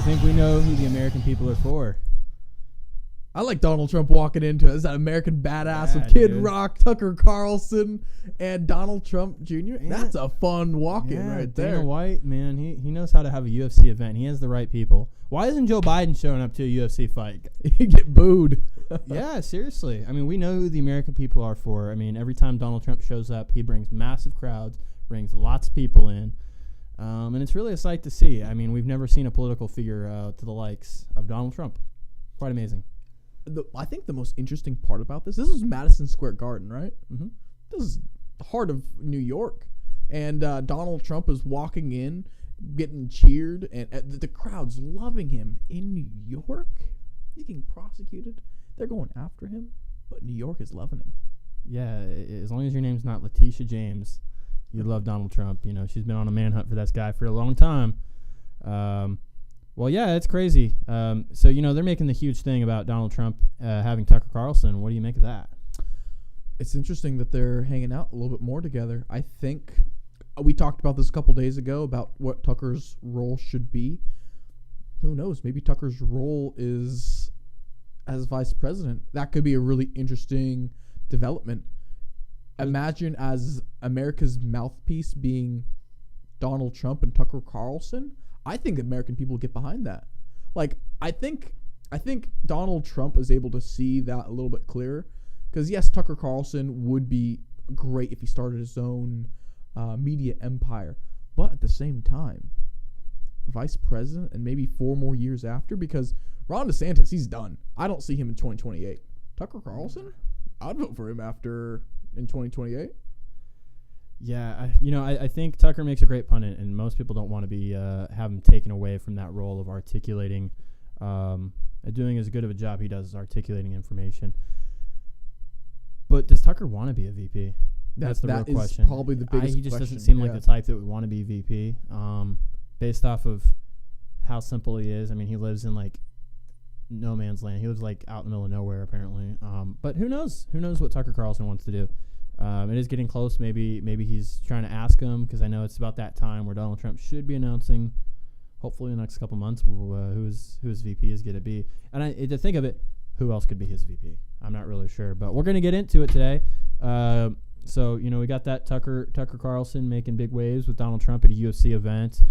think we know who the American people are for. I like Donald Trump walking into it as that American badass with Kid Rock, Tucker Carlson, and Donald Trump Jr. That's a fun walk-in right there. Dana White, man, he knows how to have a UFC event. He has the right people. Why isn't Joe Biden showing up to a UFC fight? He get booed. Yeah, seriously. I mean, we know who the American people are for. I mean, every time Donald Trump shows up, he brings massive crowds, brings lots of people in. And it's really a sight to see. I mean, we've never seen a political figure to the likes of Donald Trump. Quite amazing. I think the most interesting part about this is Madison Square Garden, right? Mm-hmm. This is the heart of New York. And Donald Trump is walking in, getting cheered, and the crowd's loving him in New York. He's getting prosecuted. They're going after him, but New York is loving him. Yeah, as long as your name's not Letitia James, you love Donald Trump. You know, she's been on a manhunt for this guy for a long time. Well, yeah, it's crazy. So, you know, they're making the huge thing about Donald Trump having Tucker Carlson. What do you make of that? It's interesting that they're hanging out a little bit more together. I think we talked about this a couple days ago about what Tucker's role should be. Who knows? Maybe Tucker's role is as vice president. That could be a really interesting development. Imagine as America's mouthpiece being Donald Trump and Tucker Carlson. I think American people get behind that. Like, I think Donald Trump is able to see that a little bit clearer. Because, yes, Tucker Carlson would be great if he started his own media empire. But at the same time, vice president and maybe 4 more years after, because Ron DeSantis, he's done. I don't see him in 2028. Tucker Carlson, I'd vote for him in 2028. Yeah, I think Tucker makes a great pundit, and most people don't want to be have him taken away from that role of articulating, doing as good of a job he does as articulating information. But does Tucker want to be a VP? That's the real question. Probably the biggest He just question. doesn't seem like the type that would want to be VP, based off of how simple he is. I mean, he lives in like no man's land. He lives like out in the middle of nowhere, apparently. But who knows? Who knows what Tucker Carlson wants to do? It is getting close. Maybe he's trying to ask him, because I know it's about that time where Donald Trump should be announcing, hopefully in the next couple months, who his VP is going to be. And to think of it, who else could be his VP? I'm not really sure, but we're going to get into it today. So, you know, we got that Tucker Carlson making big waves with Donald Trump at a UFC event.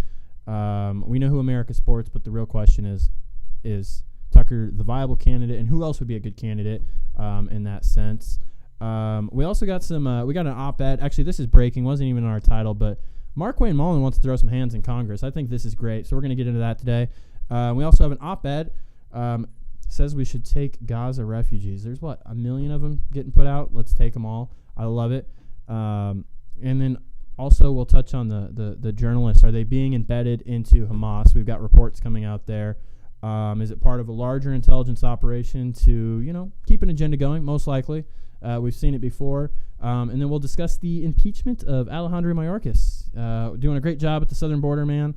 We know who America supports, but the real question is Tucker the viable candidate, and who else would be a good candidate in that sense? We also got we got an op-ed. Actually, this is breaking. Wasn't even in our title, but Markwayne Mullin wants to throw some hands in Congress. I think this is great, so we're going to get into that today. We also have an op-ed. Says we should take Gaza refugees. There's 1 million of them getting put out. Let's take them all. I love it. And then also we'll touch on the journalists. Are they being embedded into Hamas? We've got reports coming out there. Is it part of a larger intelligence operation to, you know, keep an agenda going? Most likely. We've seen it before. And then we'll discuss the impeachment of Alejandro Mayorkas. Doing a great job at the southern border, man.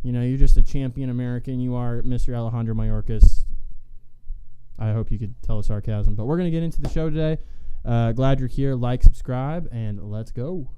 You know, you're just a champion American. You are Mr. Alejandro Mayorkas. I hope you could tell the sarcasm. But we're going to get into the show today. Glad you're here. Like, subscribe, and let's go.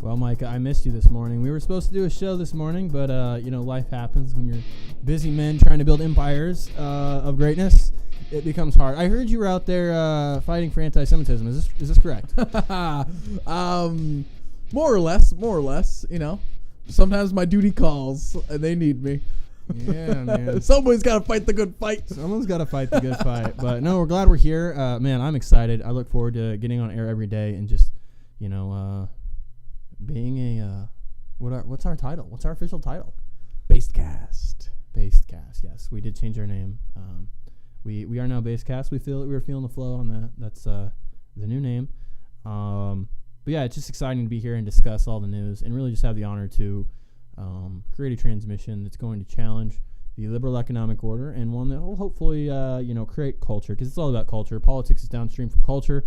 Well, Micah, I missed you this morning. We were supposed to do a show this morning, but, you know, life happens when you're busy men trying to build empires of greatness. It becomes hard. I heard you were out there fighting for anti-Semitism. Is this correct? More or less, you know. Sometimes my duty calls, and they need me. Yeah, man. Somebody's got to fight the good fight. Someone's got to fight the good fight. But, no, we're glad we're here. Man, I'm excited. I look forward to getting on air every day and just, you know, being a what's our title? What's our official title? BasedCast. BasedCast. Yes, we did change our name. We are now BasedCast. We were feeling the flow on that. That's the new name. But yeah, it's just exciting to be here and discuss all the news, and really just have the honor to create a transmission that's going to challenge the liberal economic order, and one that will hopefully, create culture, because it's all about culture. Politics is downstream from culture,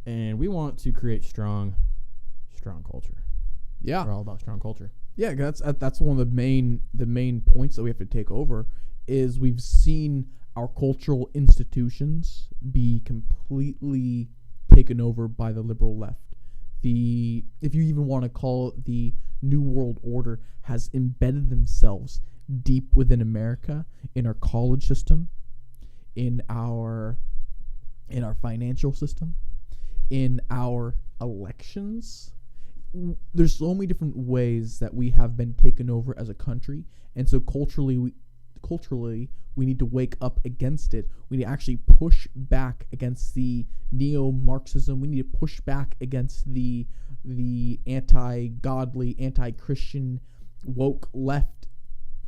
and we want to create strong culture. Yeah, we're all about strong culture. Yeah, that's one of the main points that we have to take over. Is we've seen our cultural institutions be completely taken over by the liberal left. If you even want to call it the New World Order, has embedded themselves deep within America, in our college system, in our financial system, in our elections. There's so many different ways that we have been taken over as a country, and so culturally we need to wake up against it. We need to actually push back against the neo-Marxism. We need to push back against the anti-godly, anti-Christian, woke left.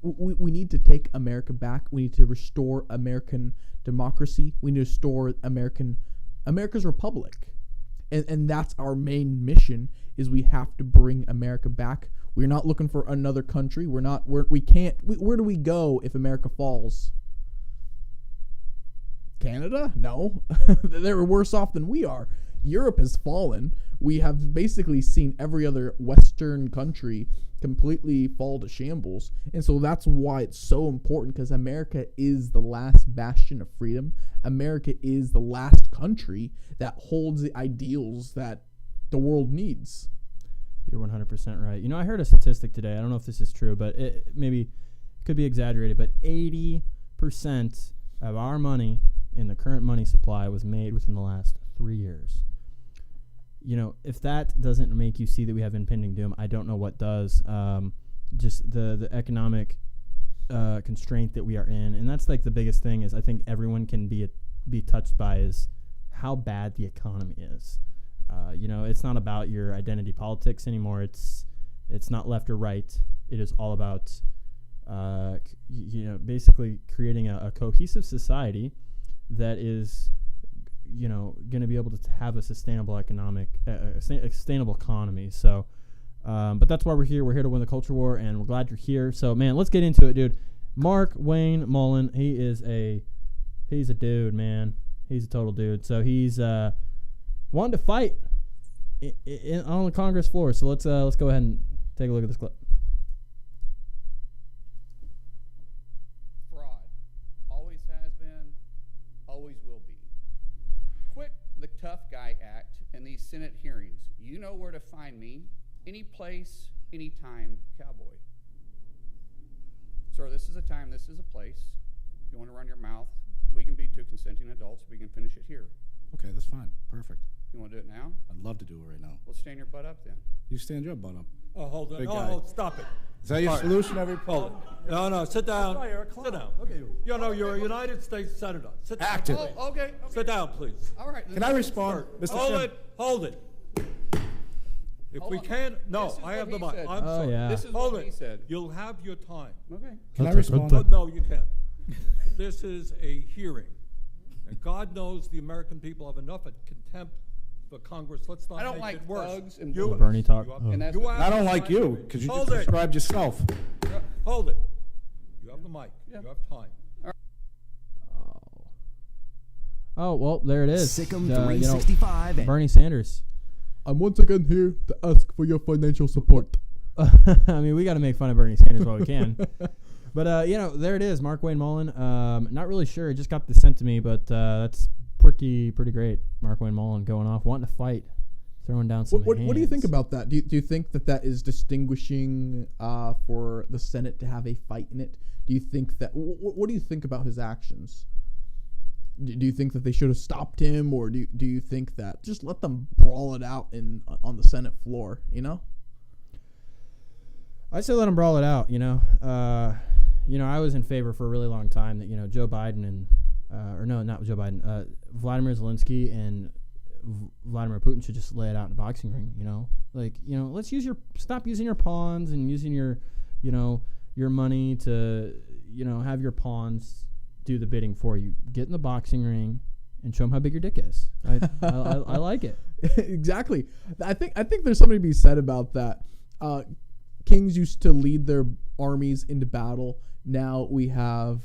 We need to take America back. We need to restore American democracy. We need to restore America's republic. And that's our main mission, is we have to bring America back. We're not looking for another country. Where do we go if America falls? Canada? No. They're worse off than we are. Europe has fallen. We have basically seen every other Western country completely fall to shambles. And so that's why it's so important, because America is the last bastion of freedom. America is the last country that holds the ideals that the world needs. You're 100% right. I heard a statistic today. I don't know if this is true, but it maybe could be exaggerated, but 80% of our money in the current money supply was made within the last 3 years. If that doesn't make you see that we have impending doom, I don't know what does. Just the economic constraint that we are in, and that's like the biggest thing. Is I think everyone can be touched by is how bad the economy is. It's not about your identity politics anymore. It's not left or right. It is all about basically creating a cohesive society that is going to be able to have a sustainable sustainable economy. So, but that's why we're here. We're here to win the culture war, and we're glad you're here. So, man, let's get into it, dude. Mark Wayne Mullen, he's a dude, man. He's a total dude. So he's wanted to fight on the Congress floor. So let's go ahead and take a look at this clip. Fraud. Always has been, always will be. Quit the tough guy act in these Senate hearings. You know where to find me. Any place, anytime, cowboy. Sir, this is a time, this is a place. If you want to run your mouth, we can be two consenting adults. We can finish it here. Okay, that's fine. Perfect. You want to do it now? I'd love to do it right now. Well, stand your butt up then. You stand your butt up. Oh, hold on. Big Oh, guy. oh, stop it. Is that your All right. solution every Hold problem? it. No, sit down. Sit down. Okay. You're a United States Senator. Sit down. Active. Oh, okay. Sit down, please. All right. Can I respond, Mr. Hold Chairman? Hold it. If Hold we on. can't, no, This is I have the what he mic. said. I'm sorry. yeah. This is Hold what it. he said. You'll have your time. Okay. Can I respond? Oh, no, you can't. This is a hearing. And God knows the American people have enough contempt for Congress. Let's not I don't make like it worse. thugs and You- bullies. Bernie talk. you have- Oh. And that's you what- have I don't the like mic. you because you Hold just it. described yourself. Hold it. You have the mic. Yeah. You have time. Oh, well, there it is. Sikkim 365 and Bernie Sanders. I'm once again here to ask for your financial support. I mean, we got to make fun of Bernie Sanders while we can. But, there it is, Mark Wayne Mullen. Not really sure. It just got this sent to me, but that's pretty great. Mark Wayne Mullen going off, wanting to fight, throwing down some What do you think hands. about that? Do you think that is distinguishing for the Senate to have a fight in it? Do you think that? What do you think about his actions? Do you think that they should have stopped him, or do you think that just let them brawl it out on the Senate floor? I say let him brawl it out. I was in favor for a really long time that Joe Biden and not Joe Biden, Vladimir Zelensky and Vladimir Putin should just lay it out in a boxing ring. Let's stop using your pawns and using your money to have your pawns do the bidding for you. Get in the boxing ring and show them how big your dick is. I like it. Exactly. I think there's something to be said about that. Kings used to lead their armies into battle. Now we have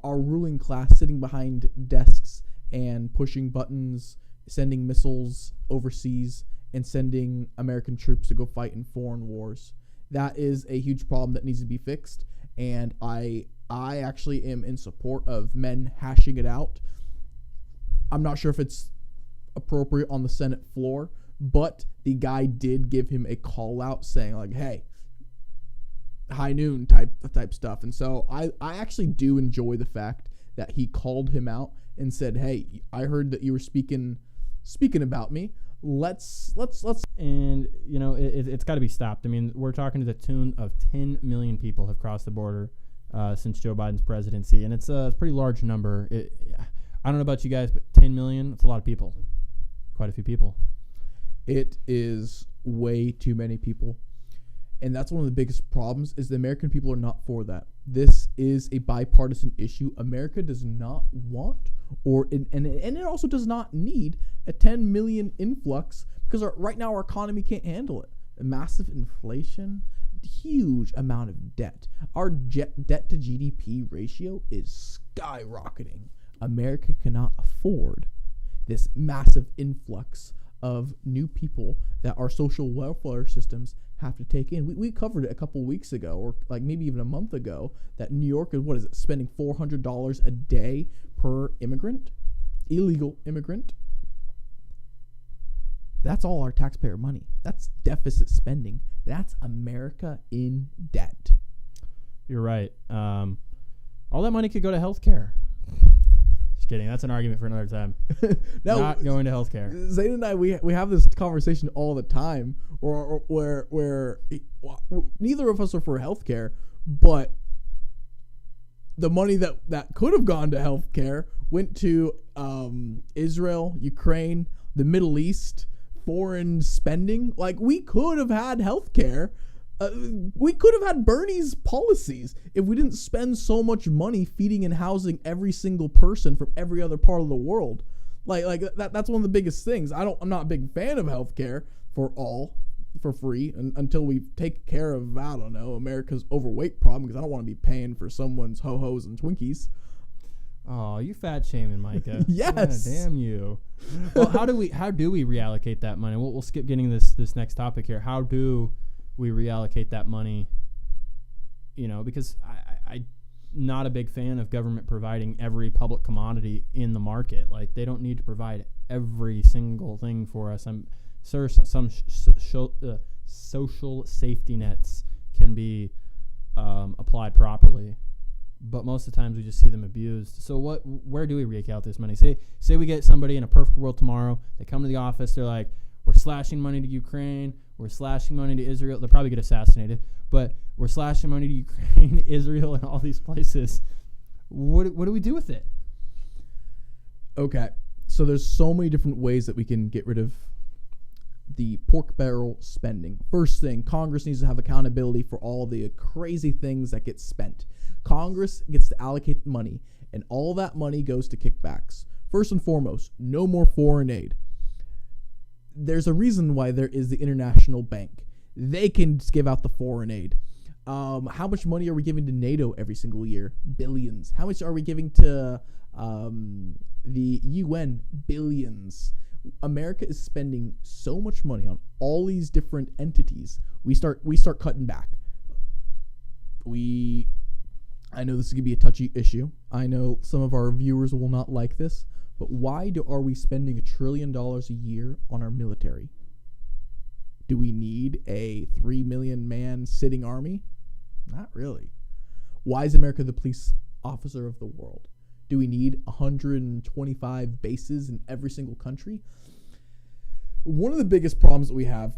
our ruling class sitting behind desks and pushing buttons, sending missiles overseas, and sending American troops to go fight in foreign wars. That is a huge problem that needs to be fixed, and I actually am in support of men hashing it out. I'm not sure if it's appropriate on the Senate floor, but the guy did give him a call out saying like, hey, high noon type stuff. And so I actually do enjoy the fact that he called him out and said, hey, I heard that you were speaking about me. Let's And, you know, it's got to be stopped. I mean, we're talking to the tune of 10 million people have crossed the border since Joe Biden's presidency. And it's a pretty large number. I don't know about you guys, but 10 million, it's a lot of people. Quite a few people. It is way too many people. And that's one of the biggest problems is the American people are not for that. This is a bipartisan issue. America does not want and it also does not need a 10 million influx because right now our economy can't handle it. Massive inflation, huge amount of debt. Our debt to GDP ratio is skyrocketing. America cannot afford this massive influx of new people that our social welfare systems have to take in. We covered it a couple weeks ago, or like maybe even a month ago, that New York is, spending $400 a day per illegal immigrant. That's all our taxpayer money. That's deficit spending. That's America in debt. You're right. All that money could go to healthcare. Just kidding. That's an argument for another time. No, not going to healthcare. Zane and I, we have this conversation all the time, where neither of us are for healthcare, but the money that could have gone to healthcare went to Israel, Ukraine, the Middle East, foreign spending. Like, we could have had healthcare. We could have had Bernie's policies if we didn't spend so much money feeding and housing every single person from every other part of the world. Like that's one of the biggest things. I'm not a big fan of healthcare for free until we take care of, I don't know, America's overweight problem, because I don't want to be paying for someone's ho-hos and Twinkies. Oh, you fat shaming, Micah. Yes. Yeah, damn you. Well, how do we reallocate that money? We'll skip getting this next topic here. How do we reallocate that money? You know, because I'm not a big fan of government providing every public commodity in the market. Like, they don't need to provide every single thing for us. Some social safety nets can be applied properly, but most of the times we just see them abused. So where do we reallocate this money? Say we get somebody in a perfect world tomorrow. They come to the office. They're like, we're slashing money to Ukraine. We're slashing money to Israel. They'll probably get assassinated, but we're slashing money to Ukraine, Israel, and all these places. What do we do with it? Okay, so there's so many different ways that we can get rid of the pork barrel spending. First thing, Congress needs to have accountability for all the crazy things that get spent. Congress gets to allocate money, and all that money goes to kickbacks. First and foremost, no more foreign aid. There's a reason why there is the International Bank. They can just give out the foreign aid. How much money are we giving to NATO every single year? Billions. How much are we giving to the UN? Billions. America is spending so much money on all these different entities. We start cutting back. I know this is going to be a touchy issue. I know some of our viewers will not like this, but why are we spending $1 trillion a year on our military? Do we need a 3 million man sitting army? Not really. Why is America the police officer of the world? Do we need 125 bases in every single country? One of the biggest problems that we have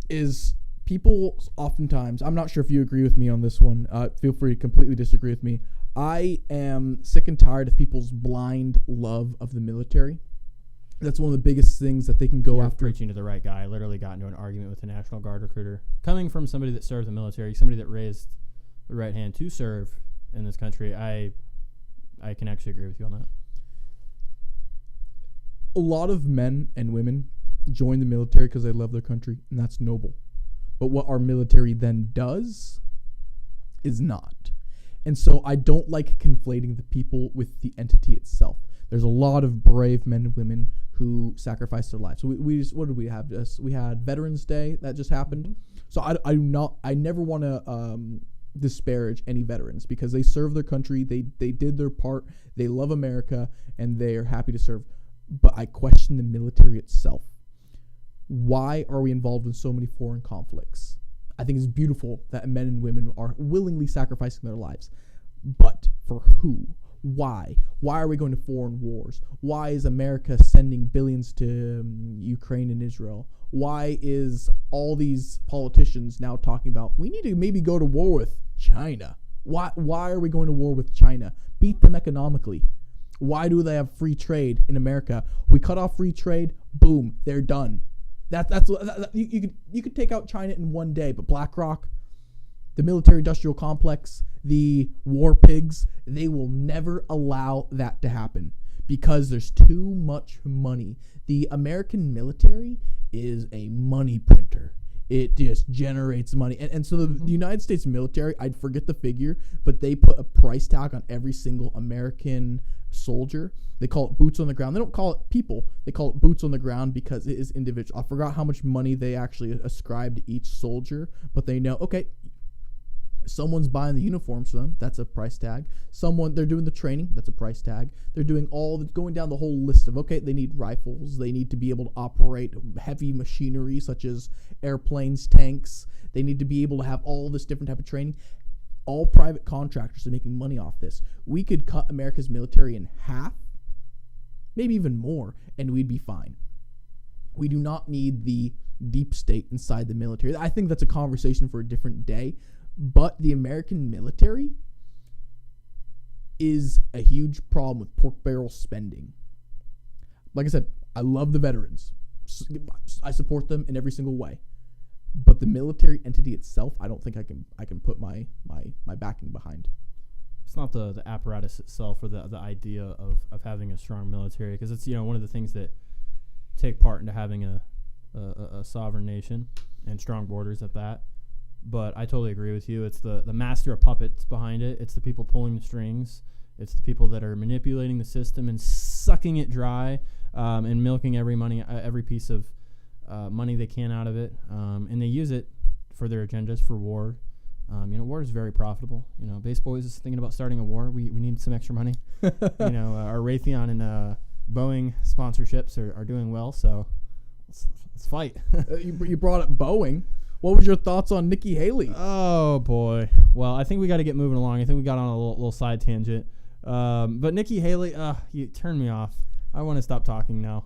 is people oftentimes, I'm not sure if you agree with me on this one, feel free to completely disagree with me. I am sick and tired of people's blind love of the military. That's one of the biggest things that they can go You're after. Preaching to the right guy. I literally got into an argument with a National Guard recruiter. Coming from somebody that served the military, somebody that raised the right hand to serve in this country, I can actually agree with you on that. A lot of men and women join the military because they love their country, and that's noble. But what our military then does is not. And so I don't like conflating the people with the entity itself. There's a lot of brave men and women who sacrificed their lives. So what did we have? We had Veterans Day that just happened. So I never want to disparage any veterans because they serve their country. They did their part. They love America and they are happy to serve. But I question the military itself. Why are we involved in so many foreign conflicts? I think it's beautiful that men and women are willingly sacrificing their lives. But for who? Why? Why are we going to foreign wars? Why is America sending billions to Ukraine and Israel? Why is all these politicians now talking about we need to maybe go to war with China? Why are we going to war with China? Beat them economically. Why do they have free trade in America? We cut off free trade, boom, they're done. You could take out China in one day, but BlackRock, the military-industrial complex, the war pigs, they will never allow that to happen because there's too much money. The American military is a money printer. It just generates money. And so the United States military, I'd forget the figure, but they put a price tag on every single American soldier. They call it boots on the ground. They don't call it people. They call it boots on the ground because it is individual. I forgot how much money they actually ascribe to each soldier, but they know, okay, someone's buying the uniforms for them. That's a price tag. They're doing the training. That's a price tag. They're doing going down the whole list of, okay, they need rifles. They need to be able to operate heavy machinery such as airplanes, tanks. They need to be able to have all this different type of training. All private contractors are making money off this. We could cut America's military in half, maybe even more, and we'd be fine. We do not need the deep state inside the military. I think that's a conversation for a different day. But the American military is a huge problem with pork barrel spending. Like I said, I love the veterans. I support them in every single way. But the military entity itself, I don't think I can put my backing behind. It's not the apparatus itself or the idea of having a strong military, because it's one of the things that take part into having a sovereign nation and strong borders at that. But I totally agree with you. It's the master of puppets behind it. It's the people pulling the strings. It's the people that are manipulating the system and sucking it dry and milking every piece of money they can out of it. And they use it for their agendas, for war. War is very profitable. Base Boys is thinking about starting a war. We need some extra money. Our Raytheon and Boeing sponsorships are doing well, so let's fight. You brought up Boeing. What was your thoughts on Nikki Haley? Oh, boy. Well, I think we got to get moving along. I think we got on a little side tangent. But Nikki Haley, you turned me off. I want to stop talking now.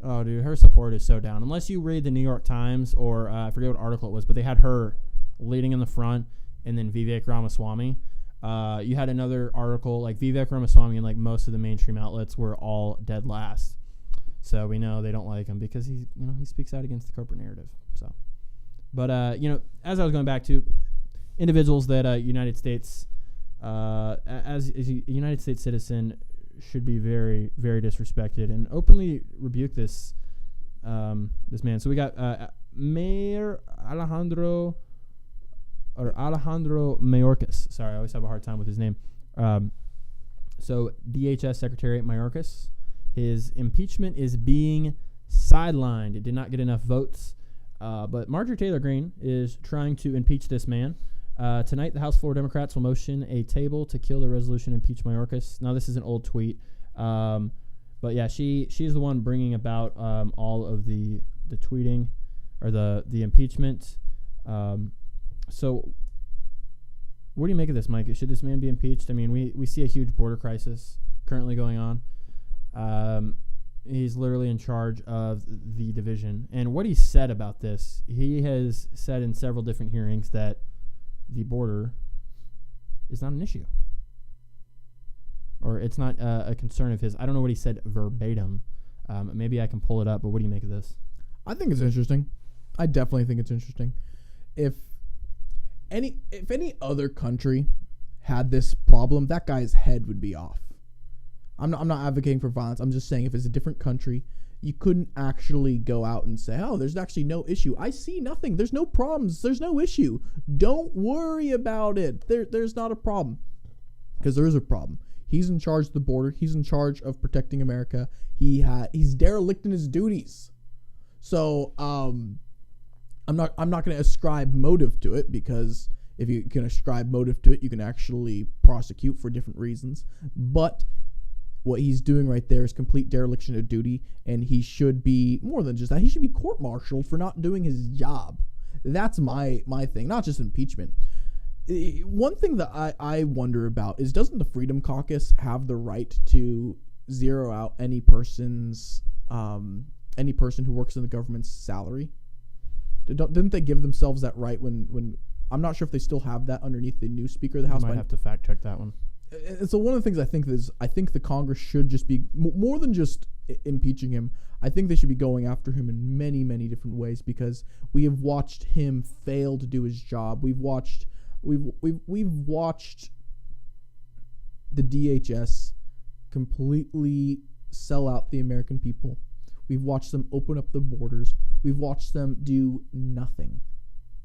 Oh, dude, her support is so down. Unless you read the New York Times or I forget what article it was, but they had her leading in the front and then Vivek Ramaswamy. You had another article, like Vivek Ramaswamy and like most of the mainstream outlets were all dead last. So we know they don't like him because he speaks out against the corporate narrative. So. But, as I was going back to individuals that United States, as a United States citizen, should be very, very disrespected and openly rebuke this man. So we got Mayor Alejandro Mayorkas. Sorry, I always have a hard time with his name. So DHS Secretary Mayorkas, his impeachment is being sidelined. It did not get enough votes. But Marjorie Taylor Green is trying to impeach this man. Tonight, the House floor Democrats will motion a table to kill the resolution impeach Mayorkas. Now, this is an old tweet. But yeah, she's the one bringing about all of the tweeting or the impeachment. So what do you make of this, Mike? Should this man be impeached? I mean, we see a huge border crisis currently going on. He's literally in charge of the division. And what he said about this, he has said in several different hearings that the border is not an issue. Or it's not a concern of his. I don't know what he said verbatim. Maybe I can pull it up, but what do you make of this? I think it's interesting. I definitely think it's interesting. If any other country had this problem, that guy's head would be off. I'm not advocating for violence. I'm just saying if it's a different country, you couldn't actually go out and say, oh, there's actually no issue. I see nothing. There's no problems. There's no issue. Don't worry about it. There's not a problem. Because there is a problem. He's in charge of the border. He's in charge of protecting America. He's derelict in his duties. So I'm not going to ascribe motive to it, because if you can ascribe motive to it, you can actually prosecute for different reasons. But what he's doing right there is complete dereliction of duty, and he should be, more than just that, he should be court-martialed for not doing his job. That's my thing, not just impeachment. One thing that I wonder about is, doesn't the Freedom Caucus have the right to zero out any person who works in the government's salary? Didn't they give themselves that right when I'm not sure if they still have that underneath the new Speaker of the House. Might have to fact check that one. And so one of the things I think the Congress should just be more than just impeaching him. I think they should be going after him in many, many different ways, because we have watched him fail to do his job. We've watched the DHS completely sell out the American people. We've watched them open up the borders. We've watched them do nothing.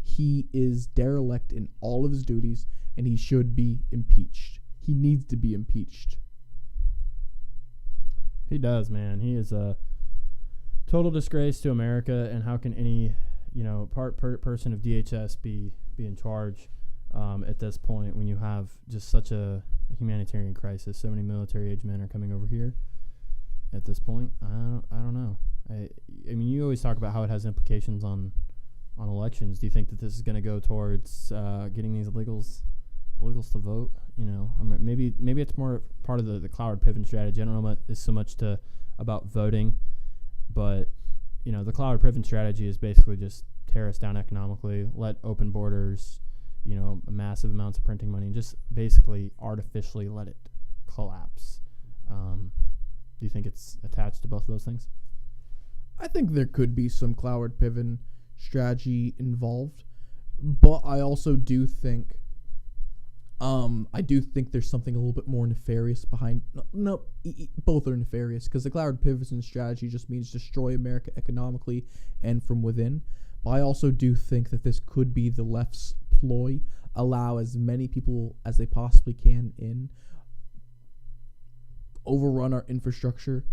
He is derelict in all of his duties, and he should be impeached. He needs to be impeached. He does, man. He is a total disgrace to America, and how can any, person of DHS be in charge at this point when you have just such a humanitarian crisis? So many military-age men are coming over here at this point. I don't know. I mean, you always talk about how it has implications on elections. Do you think that this is going to go towards getting these illegals to vote? I mean, maybe it's more part of the Cloward Piven strategy. I don't know it's so much about voting, but the Cloward Piven strategy is basically just tear us down economically, let open borders, massive amounts of printing money, and just basically artificially let it collapse. Do you think it's attached to both of those things? I think there could be some Cloward Piven strategy involved, but I also do think there's something a little bit more nefarious behind. No, both are nefarious, because the Cloward Piven strategy just means destroy America economically and from within. But I also do think that this could be the left's ploy: allow as many people as they possibly can in, overrun our infrastructure,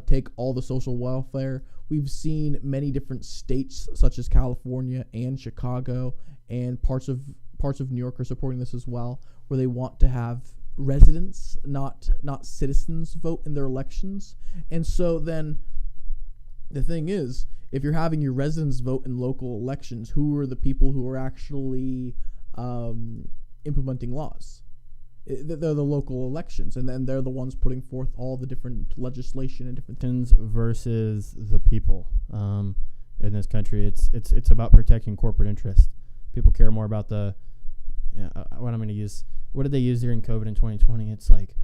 take all the social welfare. We've seen many different states, such as California and Chicago, and parts of New York are supporting this as well, where they want to have residents, not citizens, vote in their elections. And so then the thing is, if you're having your residents vote in local elections, who are the people who are actually implementing laws? They're the local elections, and then they're the ones putting forth all the different legislation and different things. Versus the people in this country. It's about protecting corporate interest. People care more about the what I'm going to use. What did they use during COVID in 2020? It's like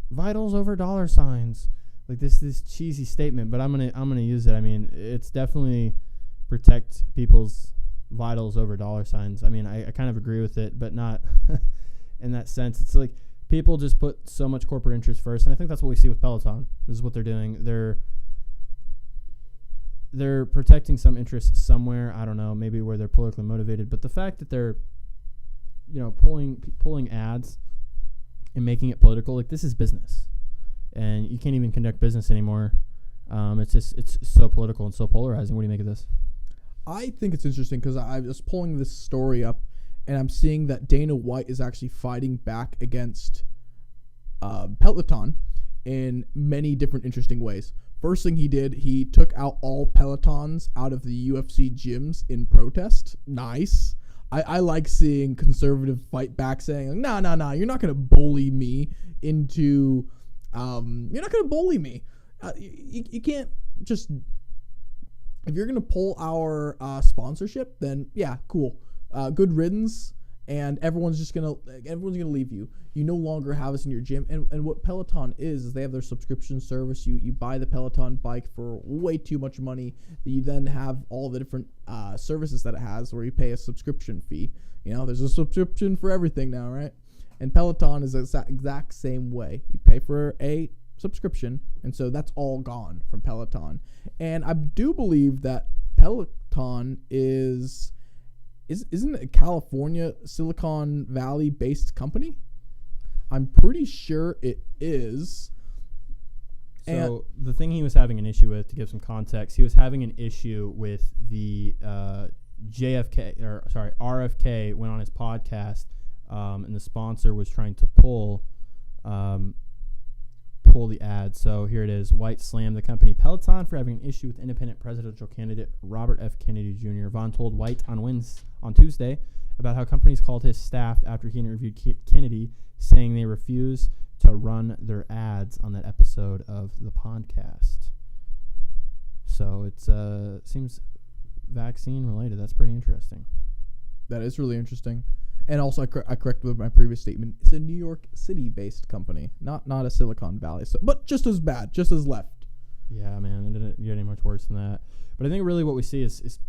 vitals over dollar signs. Like this cheesy statement, but I'm gonna use it. I mean, it's definitely protect people's vitals over dollar signs. I mean, I kind of agree with it, but not in that sense. It's like people just put so much corporate interest first, and I think that's what we see with Peloton. This is what they're doing. They're protecting some interest somewhere. I don't know, maybe where they're politically motivated. But the fact that they're, pulling ads and making it political, like, this is business, and you can't even conduct business anymore. It's so political and so polarizing. What do you make of this? I think it's interesting because I was pulling this story up, and I'm seeing that Dana White is actually fighting back against Peloton in many different interesting ways. First thing he did, he took out all Pelotons out of the UFC gyms in protest. Nice. I like seeing conservative fight back, saying, no, you're not going to bully me into, you're not going to bully me. You can't just, if you're going to pull our sponsorship, then yeah, cool. Good riddance. And everyone's going to leave you. You no longer have us in your gym. And what Peloton is they have their subscription service. You buy the Peloton bike for way too much money. You then have all the different services that it has where you pay a subscription fee. There's a subscription for everything now, right? And Peloton is the exact same way. You pay for a subscription, and so that's all gone from Peloton. And I do believe that Peloton isn't it a California Silicon Valley based company? I'm pretty sure it is. So the thing he was having an issue with, to give some context, he was having an issue with the RFK went on his podcast, and the sponsor was trying to pull the ad. So here it is. White slammed the company Peloton for having an issue with independent presidential candidate Robert F. Kennedy Jr. Vaughn told White on Tuesday about how companies called his staff after he interviewed Kennedy, saying they refuse to run their ads on that episode of the podcast. So it seems vaccine related. That's pretty interesting. That is really interesting. And also, I corrected my previous statement. It's a New York City-based company, not a Silicon Valley. So, but just as bad, just as left. Yeah, man, it didn't get any much worse than that. But I think really what we see is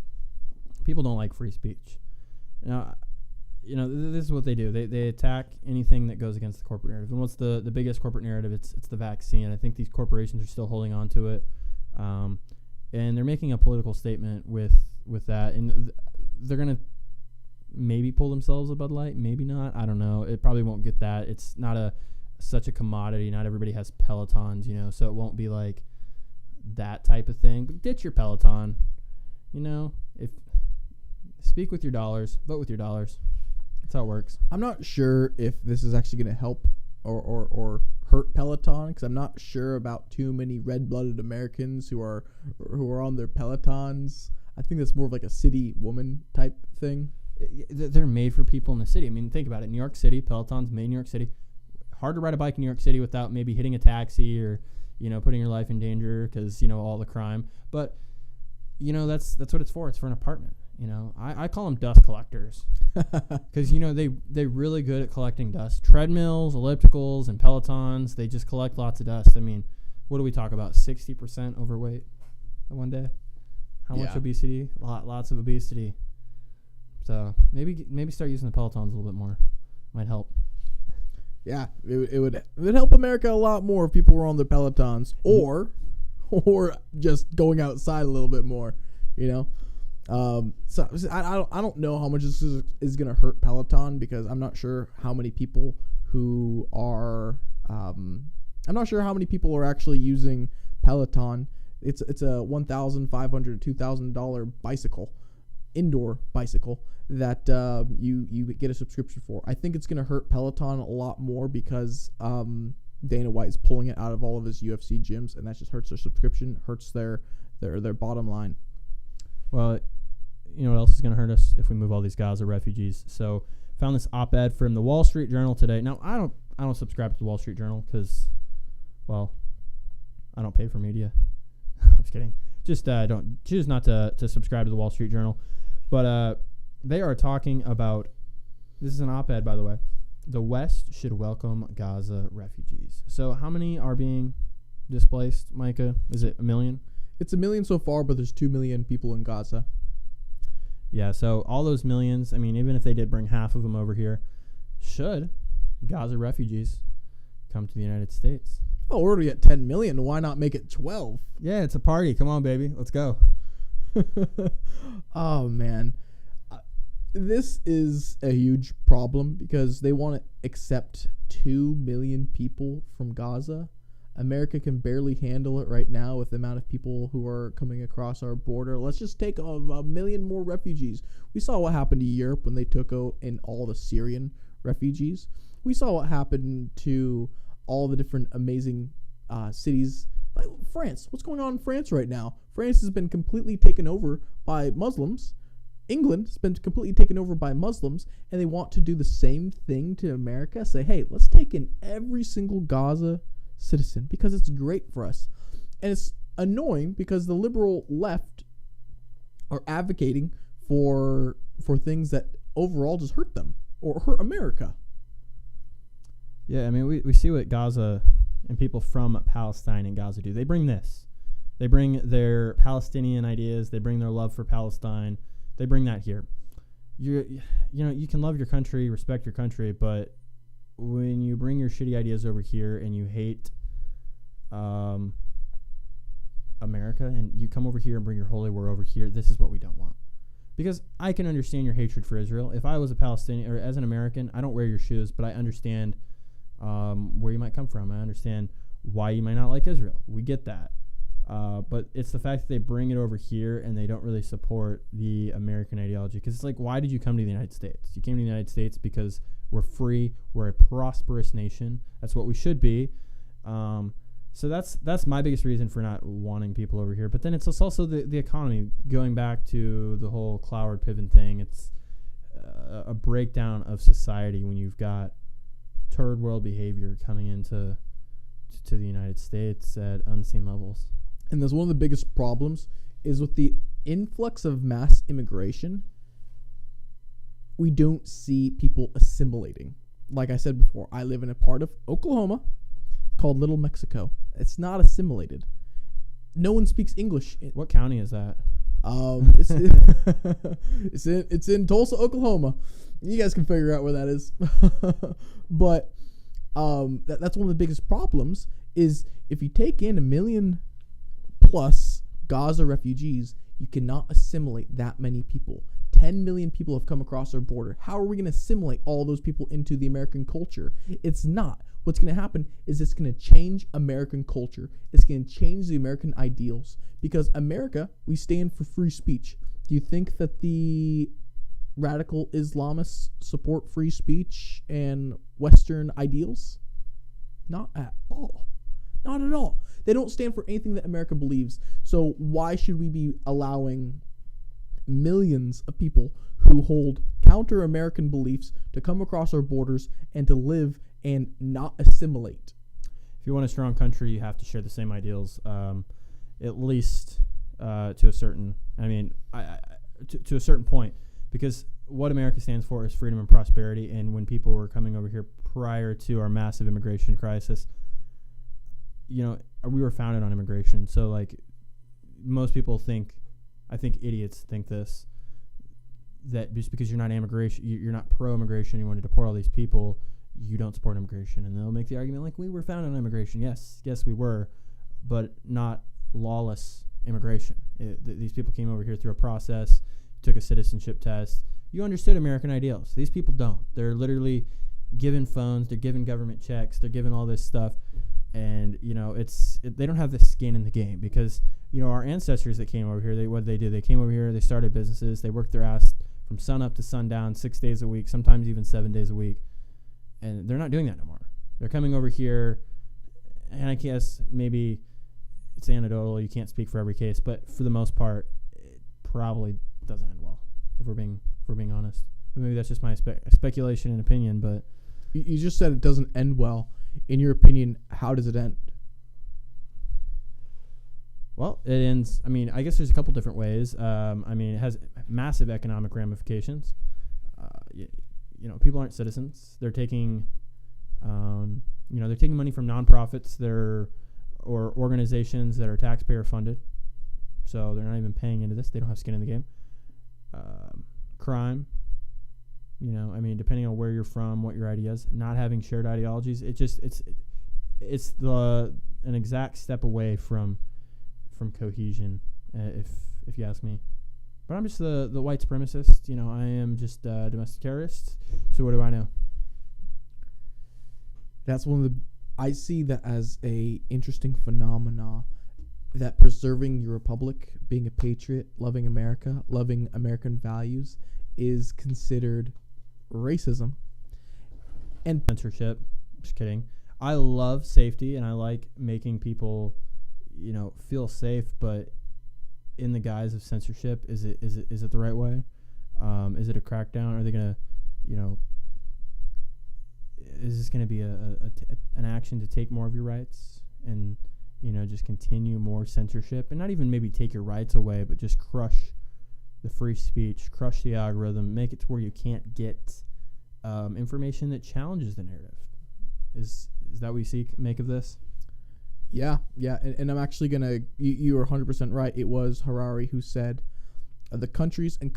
people don't like free speech. Now, this is what they do. They attack anything that goes against the corporate narrative. And what's the biggest corporate narrative? It's the vaccine. I think these corporations are still holding on to it, and they're making a political statement with that. And they're gonna maybe pull themselves a Bud Light, maybe not. I don't know. It probably won't get that. It's not such a commodity. Not everybody has Pelotons, so it won't be like that type of thing. But ditch your Peloton. If speak with your dollars, vote with your dollars. That's how it works. I'm not sure if this is actually going to help or hurt Peloton, because I'm not sure about too many red-blooded Americans who are on their Pelotons. I think that's more of like a city woman type thing. They're made for people in the city. I mean, think about it. New York City, Peloton's made in New York City. Hard to ride a bike in New York City without maybe hitting a taxi or, putting your life in danger because, all the crime. But, that's what it's for. It's for an apartment. I call them dust collectors because, they're really good at collecting dust. Treadmills, ellipticals, and Pelotons, they just collect lots of dust. I mean, what do we talk about? 60% overweight one day? How much obesity? Lots of obesity. So maybe start using the Pelotons a little bit more. Might help. Yeah, it would help America a lot more if people were on their Pelotons or just going outside a little bit more. So I don't know how much this is going to hurt Peloton, because I'm not sure how many people who are I'm not sure how many people are actually using Peloton. It's a $1,500 to $2,000 bicycle, indoor bicycle that you get a subscription for. I think it's going to hurt Peloton a lot more because Dana White is pulling it out of all of his UFC gyms, and that just hurts their subscription, hurts their bottom line. Well, what else is going to hurt us if we move all these Gaza refugees? So, found this op-ed from the Wall Street Journal today. Now, I don't subscribe to the Wall Street Journal because, well, I don't pay for media. I'm just kidding. Just don't choose not to subscribe to the Wall Street Journal. But they are talking about, this is an op-ed, by the way, the West should welcome Gaza refugees. So how many are being displaced, Micah? Is it 1 million? It's 1 million so far, but there's 2 million people in Gaza. Yeah, so all those millions, I mean, even if they did bring half of them over here, should Gaza refugees come to the United States? Oh, we're already at 10 million. Why not make it 12? Yeah, it's a party. Come on, baby. Let's go. Oh, man. This is a huge problem because they want to accept 2 million people from Gaza. America can barely handle it right now with the amount of people who are coming across our border. Let's just take a million more refugees. We saw what happened to Europe when they took out in all the Syrian refugees. We saw what happened to all the different amazing cities. Like France. What's going on in France right now? France has been completely taken over by Muslims. England has been completely taken over by Muslims, and they want to do the same thing to America. Say, hey, let's take in every single Gaza citizen because it's great for us. And it's annoying because the liberal left are advocating for things that overall just hurt them or hurt America. Yeah, I mean, we see what Gaza and people from Palestine and Gaza do. They bring this. They bring their Palestinian ideas. They bring their love for Palestine. They bring that here. You can love your country, respect your country, but when you bring your shitty ideas over here and you hate America and you come over here and bring your holy war over here, this is what we don't want. Because I can understand your hatred for Israel. If I was a Palestinian or as an American, I don't wear your shoes, but I understand where you might come from. I understand why you might not like Israel. We get that. But it's the fact that they bring it over here and they don't really support the American ideology. Because it's like, why did you come to the United States? You came to the United States because we're free. We're a prosperous nation. That's what we should be. So that's my biggest reason for not wanting people over here. But then it's also the economy. Going back to the whole Cloward Piven thing, it's a breakdown of society when you've got third world behavior coming into the United States at unseen levels. And that's one of the biggest problems is with the influx of mass immigration, we don't see people assimilating. Like I said before, I live in a part of Oklahoma called Little Mexico. It's not assimilated. No one speaks English. What county is that? It's in Tulsa, Oklahoma. You guys can figure out where that is. But that's one of the biggest problems is if you take in 1 million plus Gaza refugees, you cannot assimilate that many people. 10 million people have come across our border. How are we going to assimilate all those people into the American culture? It's not. What's going to happen is it's going to change American culture. It's going to change the American ideals. Because America, we stand for free speech. Do you think that the radical Islamists support free speech and Western ideals? Not at all. Not at all. They don't stand for anything that America believes. So why should we be allowing millions of people who hold counter-American beliefs to come across our borders and to live and not assimilate? If you want a strong country, you have to share the same ideals, at least to a certain. I mean, to a certain point, because what America stands for is freedom and prosperity. And when people were coming over here prior to our massive immigration crisis, you know, we were founded on immigration. So, like, most people think, I think idiots think this, that just because you're not immigration, you're not pro-immigration, you want to deport all these people, you don't support immigration. And they'll make the argument like, we were founded on immigration. Yes, we were, but not lawless immigration. These people came over here through a process, took a citizenship test. You understood American ideals. These people don't. They're literally given phones, they're given government checks, they're given all this stuff. And, you know, they don't have the skin in the game because, you know, our ancestors that came over here, what did they do? They came over here, they started businesses, they worked their ass from sun up to sundown, 6 days a week, sometimes even 7 days a week. And they're not doing that no more. They're coming over here, and I guess maybe it's anecdotal, you can't speak for every case, but for the most part, it probably doesn't end well, if we're being honest. Maybe that's just my speculation and opinion, but... You just said it doesn't end well. In your opinion, how does it end? Well, it ends, I mean, I guess there's a couple different ways. I mean, it has massive economic ramifications. You know, people aren't citizens. They're taking, they're taking money from nonprofits or organizations that are taxpayer funded. So they're not even paying into this. They don't have skin in the game. Crime. You know, I mean, depending on where you're from, what your ideas, not having shared ideologies, it's an exact step away from cohesion, if you ask me. But I'm just the white supremacist. You know, I am just a domestic terrorist. So what do I know? That's I see that as a interesting phenomena, that preserving your republic, being a patriot, loving America, loving American values, is considered racism and censorship. Just kidding. I love safety and I like making people, you know, feel safe, but in the guise of censorship, is it the right way? Is it a crackdown? Are they gonna, you know, is this gonna be an action to take more of your rights and, you know, just continue more censorship and not even maybe take your rights away, but just crush the free speech, crush the algorithm, make it to where you can't get information that challenges the narrative. Is that what you make of this? Yeah, and I'm actually gonna. You are 100% right. It was Harari who said, "The countries and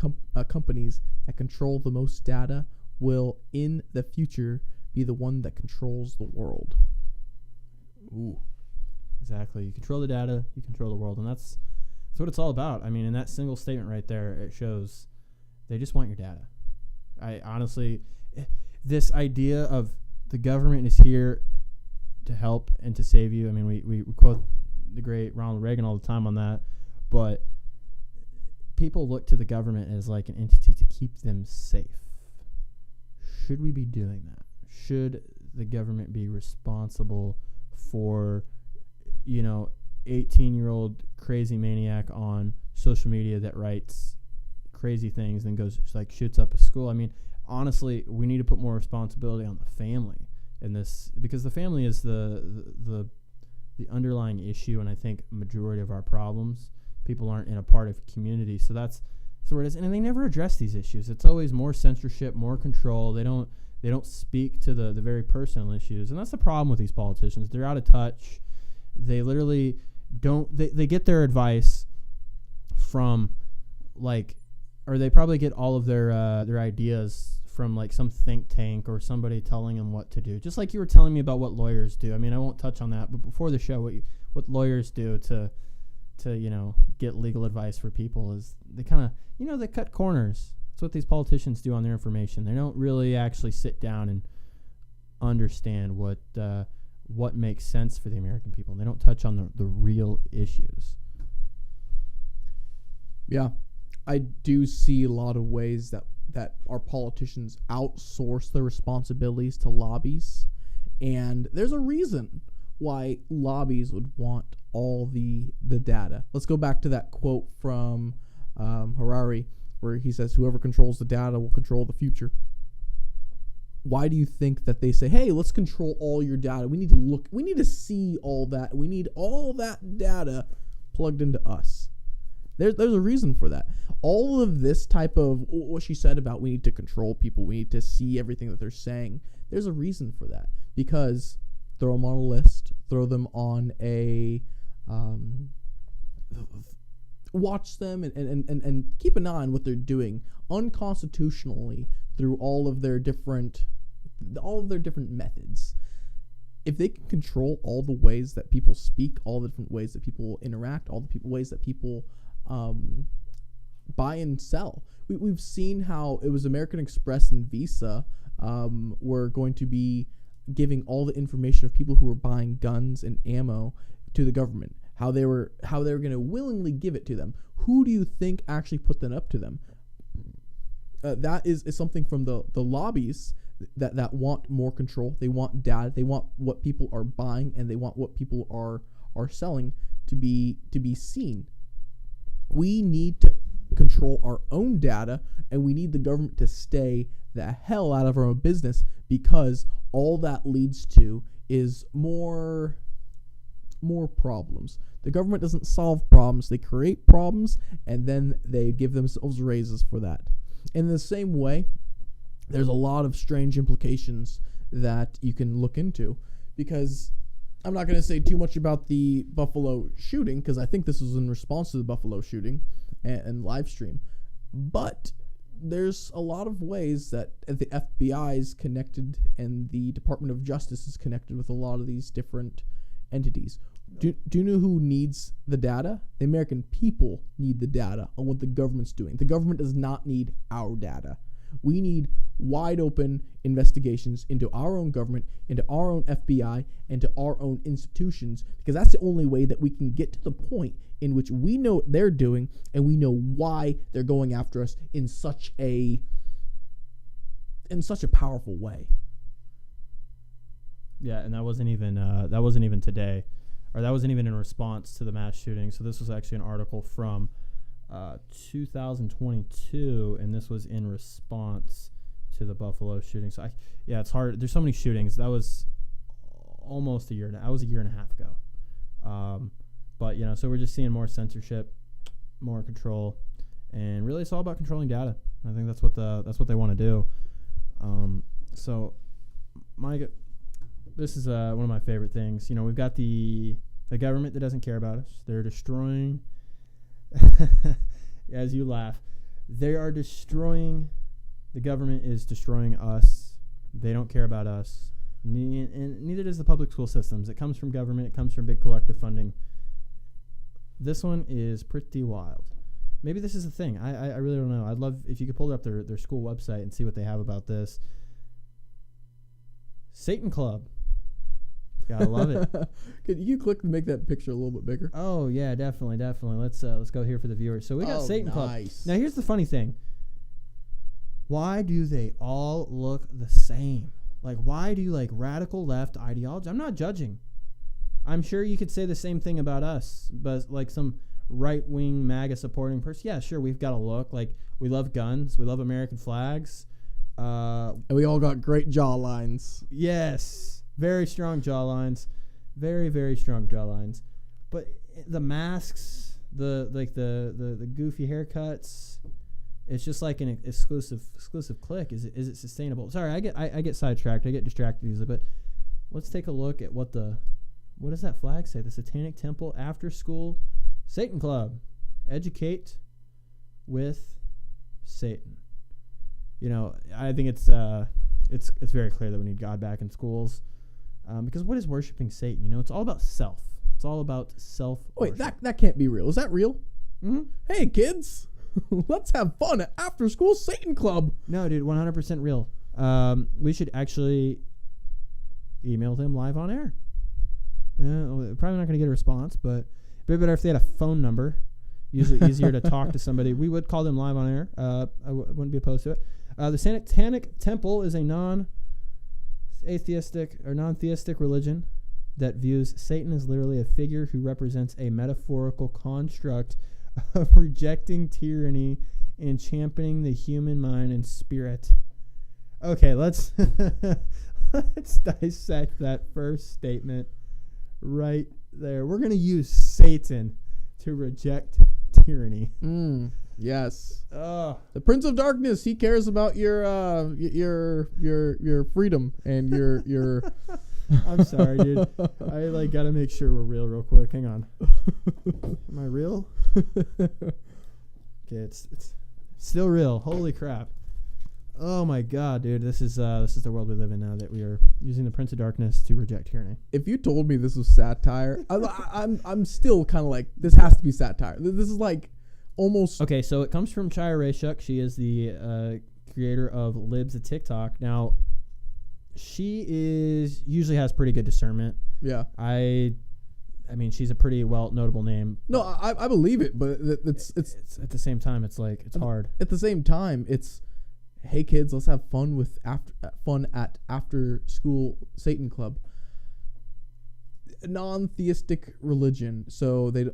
companies that control the most data will, in the future, be the one that controls the world." Ooh, Exactly. You control the data, you control the world, and that's what it's all about. I mean, in that single statement right there, it shows they just want your data. I honestly, this idea of the government is here to help and to save you. I mean, we quote the great Ronald Reagan all the time on that, but people look to the government as like an entity to keep them safe. Should we be doing that? Should the government be responsible for, 18-year-old crazy maniac on social media that writes crazy things and goes shoots up a school? I mean, honestly, we need to put more responsibility on the family in this, because the family is the underlying issue, and I think majority of our problems, people aren't in a part of community, so that's where it is. And they never address these issues. It's always more censorship, more control. They don't speak to the very personal issues, and that's the problem with these politicians. They're out of touch. They literally don't. They get their advice from or they probably get all of their ideas from some think tank or somebody telling them what to do. Just like you were telling me about what lawyers do. I mean, I won't touch on that, but before the show, what lawyers do to get legal advice for people is they kind of they cut corners. That's what these politicians do on their information. They don't really actually sit down and understand what makes sense for the American people. And they don't touch on the real issues. Yeah, I do see a lot of ways that our politicians outsource their responsibilities to lobbies. And there's a reason why lobbies would want all the data. Let's go back to that quote from Harari, where he says, whoever controls the data will control the future. Why do you think that they say, hey, let's control all your data? We need to see all that. We need all that data plugged into us. There's a reason for that. All of this type of what she said about we need to control people, we need to see everything that they're saying. There's a reason for that, because throw them on a list, throw them on a watch them and keep an eye on what they're doing unconstitutionally through all of their different methods. If they can control all the ways that people speak, all the different ways that people interact, all the ways that people buy and sell. We've seen how it was American Express and Visa were going to be giving all the information of people who were buying guns and ammo to the government. How they were going to willingly give it to them. Who do you think actually put that up to them? That is something from the lobbies that want more control. They want data. They want what people are buying, and they want what people are selling to be seen. We need to control our own data, and we need the government to stay the hell out of our own business, because all that leads to is more problems. The government doesn't solve problems. They create problems, and then they give themselves raises for that. In the same way, there's a lot of strange implications that you can look into, because I'm not going to say too much about the Buffalo shooting, because I think this was in response to the Buffalo shooting and live stream. But there's a lot of ways that the FBI is connected and the Department of Justice is connected with a lot of these different entities. Do you know who needs the data? The American people need the data on what the government's doing. The government does not need our data. We need wide open investigations into our own government, into our own FBI, and to our own institutions, because that's the only way that we can get to the point in which we know what they're doing and we know why they're going after us in such a powerful way. Yeah, and that wasn't even today, or that wasn't even in response to the mass shooting. So this was actually an article from 2022, and this was in response to the Buffalo shooting. So it's hard. There's so many shootings. That was almost a year. That was a year and a half ago. But so we're just seeing more censorship, more control, and really it's all about controlling data. I think that's what they want to do. So this is one of my favorite things. We've got the government that doesn't care about us. They're destroying. As you laugh, they are destroying. The government is destroying us. They don't care about us. And neither does the public school systems. It comes from government. It comes from big collective funding. This one is pretty wild. Maybe this is a thing. I really don't know. I'd love if you could pull up their school website and see what they have about this. Satan Club. Gotta love it. Could you click to make that picture a little bit bigger? Oh yeah, definitely. Let's go here for the viewers. So we got Satan Club. Now here's the funny thing. Why do they all look the same? Like, why do you like radical left ideology? I'm not judging. I'm sure you could say the same thing about us, but like some right-wing MAGA supporting person. Yeah, sure, we've got a look. Like, we love guns. We love American flags. And we all got great jawlines. Yes. Very strong jawlines. Very, very strong jawlines. But the masks, the goofy haircuts, it's just like an exclusive clique. Is it sustainable? Sorry, I get sidetracked. I get distracted easily. But let's take a look at what does that flag say? The Satanic Temple After School Satan Club. Educate with Satan. You know, I think it's very clear that we need God back in schools. Because what is worshiping Satan? You know, it's all about self. It's all about self. Wait, that can't be real. Is that real? Mm-hmm. Hey, kids. Let's have fun at After School Satan Club. No, dude, 100% real. We should actually email them live on air. Probably not going to get a response, but it'd be better if they had a phone number. Usually easier to talk to somebody. We would call them live on air. I wouldn't be opposed to it. The Satanic Temple is a non-theistic religion that views Satan as literally a figure who represents a metaphorical construct of rejecting tyranny and championing the human mind and spirit. Okay, let's dissect that first statement right there. We're going to use Satan to reject tyranny. Yes. The Prince of Darkness, he cares about your freedom and your I'm sorry, dude. I gotta make sure we're real quick. Hang on. Am I real? Okay, it's still real. Holy crap. Oh my god, dude. This is the world we live in now, that we are using the Prince of Darkness to reject tyranny. If you told me this was satire, I'm still kind of like, this has to be satire. This is like almost okay. So it comes from Chaya Rayshuk. She is the creator of Libs of TikTok. Now, she usually has pretty good discernment. Yeah. I mean, she's a pretty notable name. No, I believe it, but it's at the same time, it's like it's hard. At the same time, it's, hey kids, let's have fun at After School Satan Club. Non-theistic religion, so they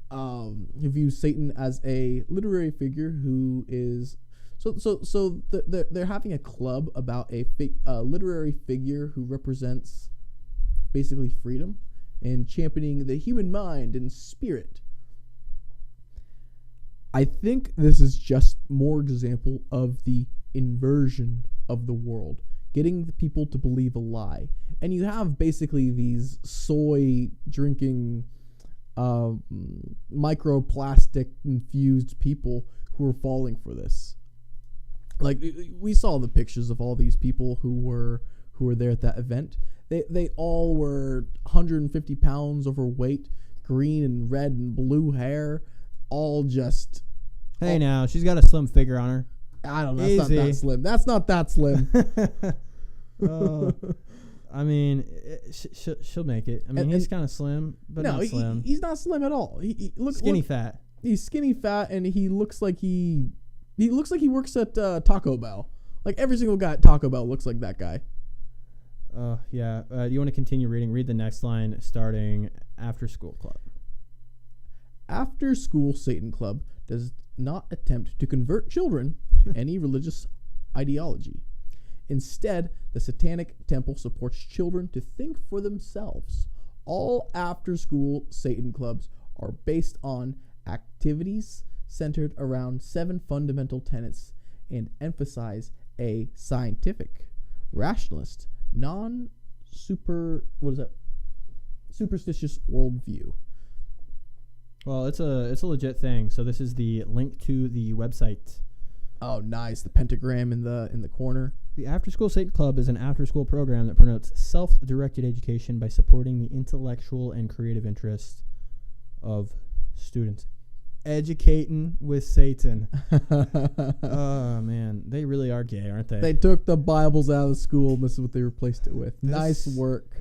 view Satan as a literary figure who is they're having a club about a literary figure who represents basically freedom and championing the human mind and spirit. I think this is just more example of the inversion of the world, getting the people to believe a lie. And you have basically these soy drinking, microplastic infused people who are falling for this. Like, we saw the pictures of all these people who were there at that event. They all were 150 pounds overweight, green and red and blue hair, all just... Hey, now, she's got a slim figure on her. I don't know. That's not that slim. I mean, she'll make it. I mean, he's kind of slim, but not slim. He's not slim at all. He looks fat. He's skinny fat, and he looks like he works at Taco Bell. Like, every single guy at Taco Bell looks like that guy. Yeah. Do you want to continue reading? Read the next line, starting After School Club. After School Satan Club does not attempt to convert children to any religious ideology. Instead, the Satanic Temple supports children to think for themselves. All after-school Satan clubs are based on activities centered around 7 fundamental tenets and emphasize a scientific, rationalist, superstitious worldview. Well, it's a legit thing. So this is the link to the website. Oh, nice. The pentagram in the corner. The After School Satan Club is an after-school program that promotes self-directed education by supporting the intellectual and creative interests of students. Educating with Satan. Oh, man. They really are gay, aren't they? They took the Bibles out of the school, and this is what they replaced it with. Nice work.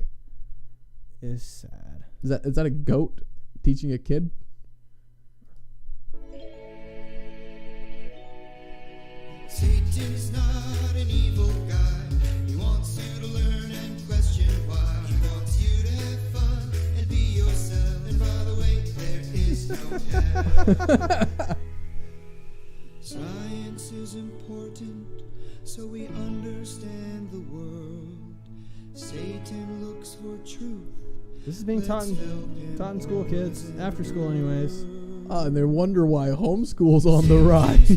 Is sad. Is that a goat teaching a kid? Satan's not an evil guy. He wants you to learn and question why. He wants you to have fun and be yourself. And by the way, there is no hell. Science is important, so we understand the world. Satan looks for truth. This is being taught in school, kids. After school, anyways. And they wonder why homeschool's on the rise.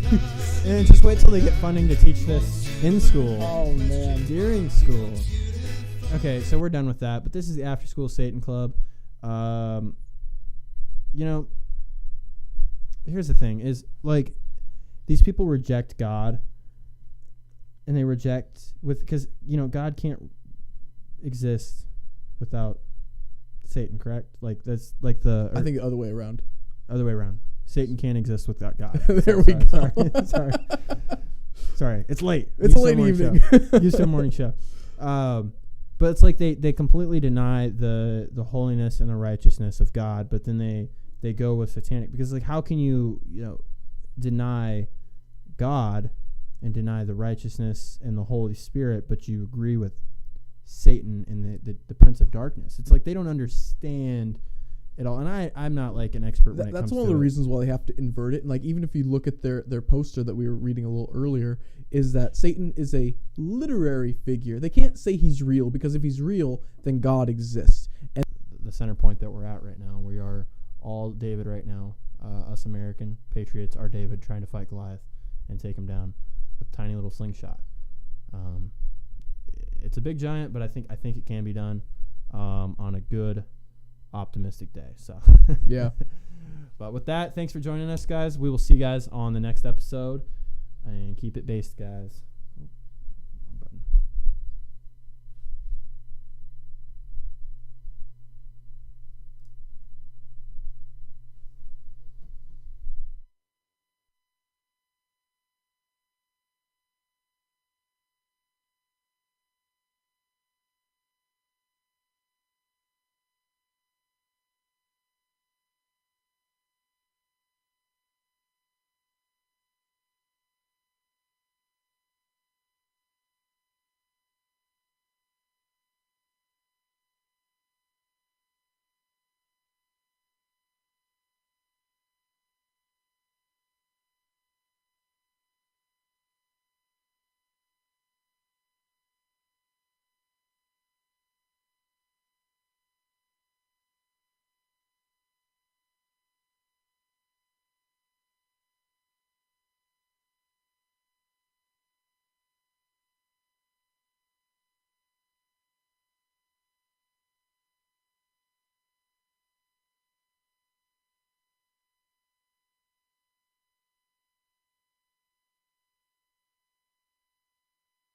And just wait till they get funding to teach this in school. Oh, man. During school. Okay, so we're done with that. But this is the After School Satan Club. Here's the thing: is like these people reject God, and they reject because God can't exist without Satan. Correct? Like that's like I think the other way around. Other way around. Satan can't exist without God. There we go. Sorry. It's late. It's a late evening. Used to a morning show. But it's like they completely deny the holiness and the righteousness of God, but then they go with satanic, because like how can you deny God and deny the righteousness and the Holy Spirit, but you agree with Satan and the prince of darkness? It's like they don't understand at all. And I'm not like an expert when it comes to it. That's one of the reasons why they have to invert it. And like even if you look at their poster that we were reading a little earlier, is that Satan is a literary figure. They can't say he's real, because if he's real, then God exists. And the center point that we're at right now, we are all David right now. Us American patriots are David trying to fight Goliath and take him down with tiny little slingshot. It's a big giant, but I think it can be done on a good, optimistic day. So yeah. But with that, thanks for joining us, guys. We will see you guys on the next episode, and keep it based, guys.